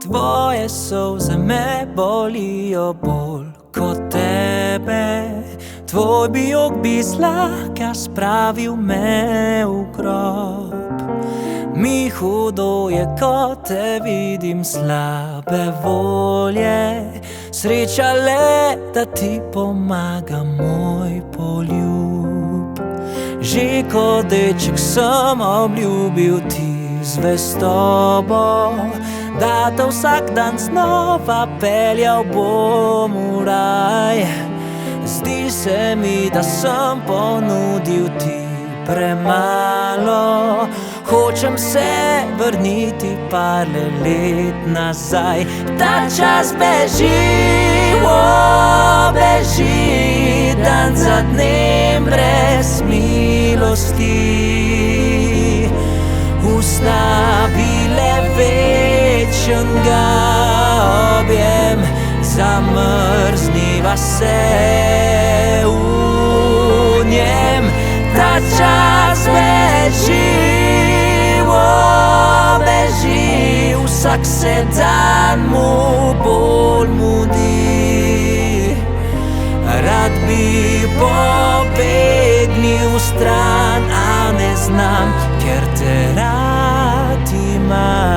Tvoje solze me bolijo bolj kot tebe. Tvoj bijok bi zlahka spravil me v grob. Mi hudo je, ko te vidim slabe volje. Sreča le, da ti pomaga moj poljub. Že kot deček sem obljubil ti zvestobo, da te vsak dan znova peljal bom v raj. Zdi se mi, da sem ponudil ti premalo. Hočem se vrniti par let nazaj. Ta čas beži, beži, dan za dnem brez milosti. Ustavi le večnega objem, zamrzniva se v njem. Ta čas beži, beži, vsak se dan mu bolj mudi. Rad bi pobegnil stran, a ne znam, ker te rad imam.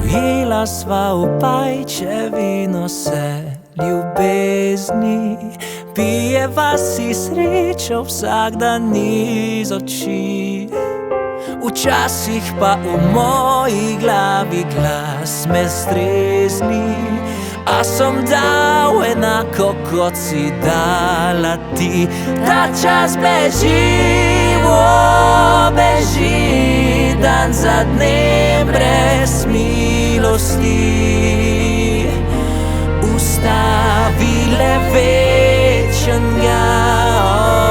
Ujela sva v pajčevino se ljubezni, pijeva si srečo vsak dan iz oči. Včasih pa v moji glavi glas me strezni, a sem dal enako, kot si dala ti. Ta čas beži, beži, dan za dnem brez milosti. Ustavi le večnega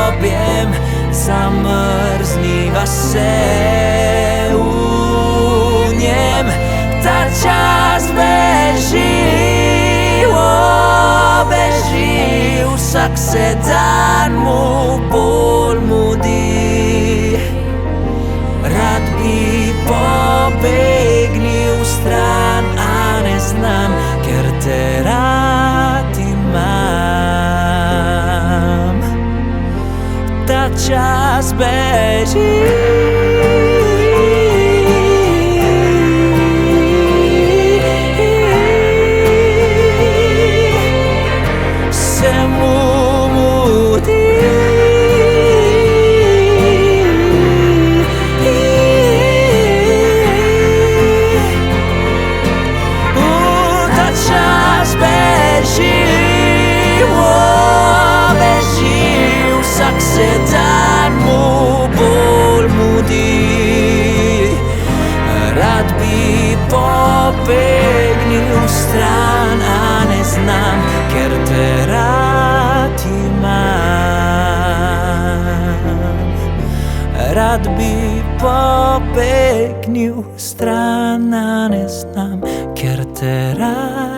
objem, zamrzniva se v njem. Ta čas beži, beži, vsak se dan mu bolj mudi. Rad bi pobegnil stran, a ne znam, ker te rad imam. Ta čas beži, se mu mudi. Ta čas beži, beži, vsak se dan mu bolj mudi. Rad bi pobegnil stran, a ne znam, ker te rad imam. Rad bi pobegnil stran, a ne znam, ker te rad